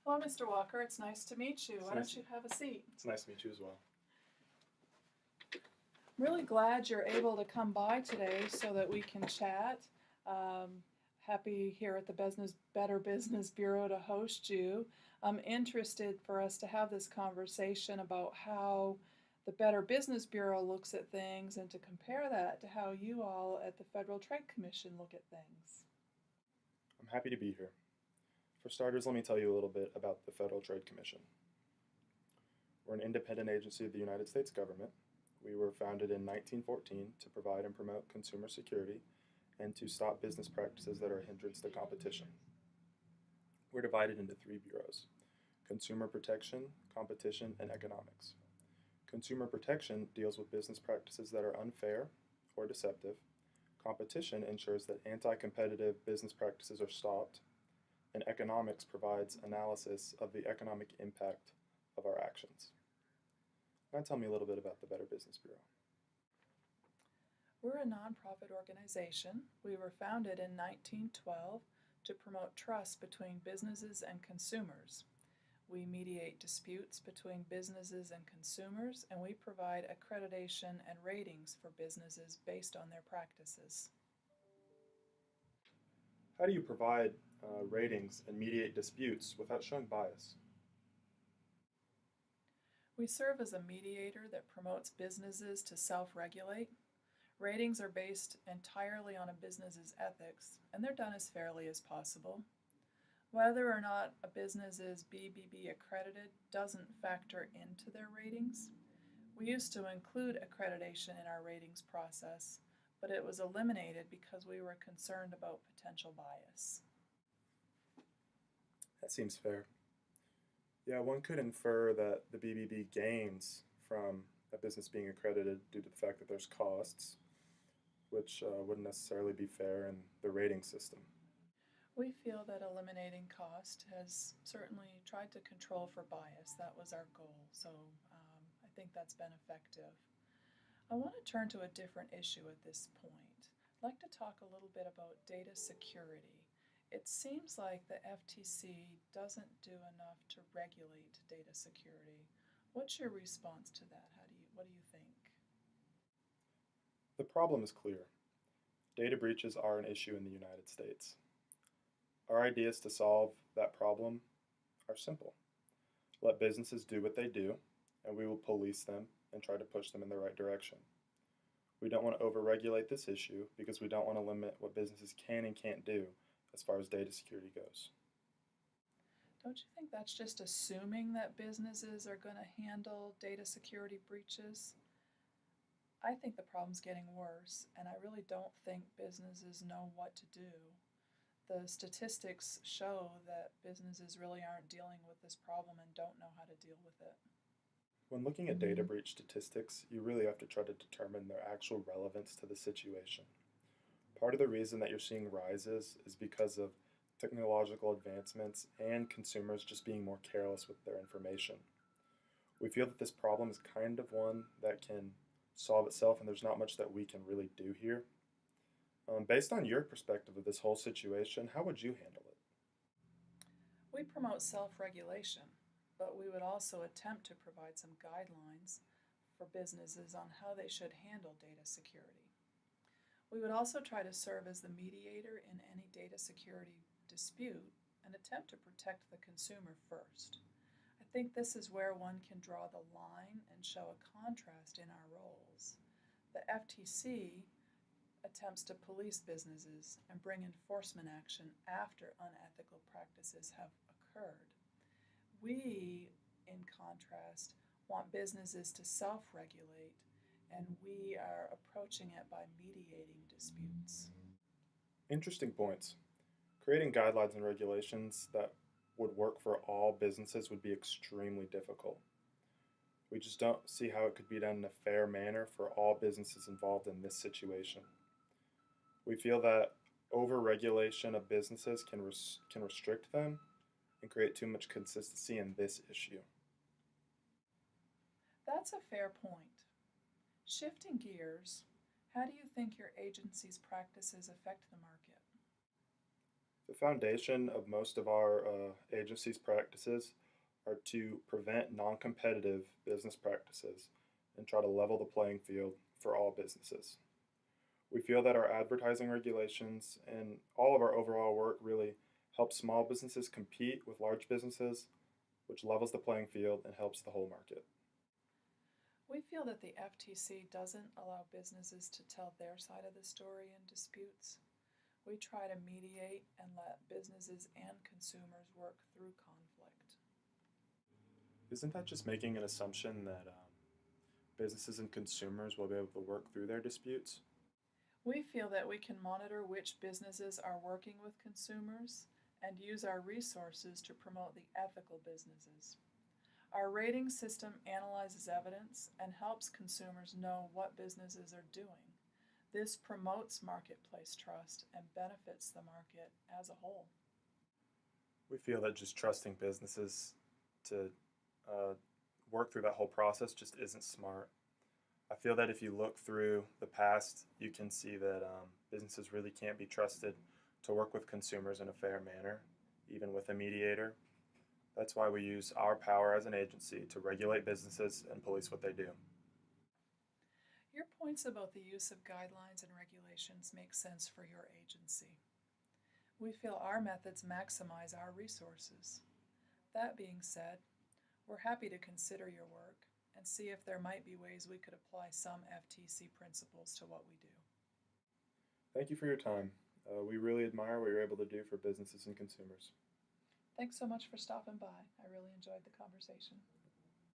Hello, Mr. Walker. It's nice to meet you. It's Why nice. don't you have a seat? It's nice to meet you as well. I'm really glad you're able to come by today so that we can chat. Um, Happy here at the Better Business Bureau to host you. I'm interested for us to have this conversation about how the Better Business Bureau looks at things and to compare that to how you all at the Federal Trade Commission look at things. I'm happy to be here. For starters, let me tell you a little bit about the Federal Trade Commission. We're an independent agency of the United States government. We were founded in 1914 to provide and promote consumer security and to stop business practices that are a hindrance to competition. We're divided into three bureaus: consumer protection, competition, and economics. Consumer protection deals with business practices that are unfair or deceptive. Competition ensures that anti-competitive business practices are stopped, and economics provides analysis of the economic impact of our actions. Now tell me a little bit about the Better Business Bureau. We're a nonprofit organization. We were founded in 1912 to promote trust between businesses and consumers. We mediate disputes between businesses and consumers, and we provide accreditation and ratings for businesses based on their practices. How do you provide ratings and mediate disputes without showing bias? We serve as a mediator that promotes businesses to self-regulate. Ratings are based entirely on a business's ethics, and they're done as fairly as possible. Whether or not a business is BBB accredited doesn't factor into their ratings. We used to include accreditation in our ratings process, but it was eliminated because we were concerned about potential bias. That seems fair. Yeah, one could infer that the BBB gains from a business being accredited due to the fact that there's costs, which wouldn't necessarily be fair in the rating system. We feel that eliminating cost has certainly tried to control for bias. That was our goal, so I think that's been effective. I want to turn to a different issue at this point. I'd like to talk a little bit about data security. It seems like the FTC doesn't do enough to regulate data security. What's your response to that? What do you think? The problem is clear. Data breaches are an issue in the United States. Our ideas to solve that problem are simple. Let businesses do what they do, and we will police them and try to push them in the right direction. We don't want to overregulate this issue because we don't want to limit what businesses can and can't do as far as data security goes. Don't you think that's just assuming that businesses are going to handle data security breaches? I think the problem's getting worse, and I really don't think businesses know what to do. The statistics show that businesses really aren't dealing with this problem and don't know how to deal with it. When looking at data breach statistics, you really have to try to determine their actual relevance to the situation. Part of the reason that you're seeing rises is because of technological advancements and consumers just being more careless with their information. We feel that this problem is kind of one that can solve itself, and there's not much that we can really do here. Based on your perspective of this whole situation, how would you handle it? We promote self-regulation, but we would also attempt to provide some guidelines for businesses on how they should handle data security. We would also try to serve as the mediator in any data security dispute and attempt to protect the consumer first. I think this is where one can draw the line and show a contrast in our roles. The FTC attempts to police businesses and bring enforcement action after unethical practices have occurred. We, in contrast, want businesses to self-regulate, and we are approaching it by mediating disputes. Interesting points. Creating guidelines and regulations that would work for all businesses would be extremely difficult. We just don't see how it could be done in a fair manner for all businesses involved in this situation. We feel that over-regulation of businesses can restrict them and create too much consistency in this issue. That's a fair point. Shifting gears, how do you think your agency's practices affect the market? The foundation of most of our agency's practices are to prevent non competitive business practices and try to level the playing field for all businesses. We feel that our advertising regulations and all of our overall work really helps small businesses compete with large businesses, which levels the playing field and helps the whole market. We feel that the FTC doesn't allow businesses to tell their side of the story in disputes. We try to mediate and let businesses and consumers work through conflict. Isn't that just making an assumption that businesses and consumers will be able to work through their disputes? We feel that we can monitor which businesses are working with consumers and use our resources to promote the ethical businesses. Our rating system analyzes evidence and helps consumers know what businesses are doing. This promotes marketplace trust and benefits the market as a whole. We feel that just trusting businesses to uh, work through that whole process just isn't smart. I feel that if you look through the past, you can see that businesses really can't be trusted to work with consumers in a fair manner, even with a mediator. That's why we use our power as an agency to regulate businesses and police what they do. Your points about the use of guidelines and regulations make sense for your agency. We feel our methods maximize our resources. That being said, we're happy to consider your work and see if there might be ways we could apply some FTC principles to what we do. Thank you for your time. We really admire what you're able to do for businesses and consumers. Thanks so much for stopping by. I really enjoyed the conversation.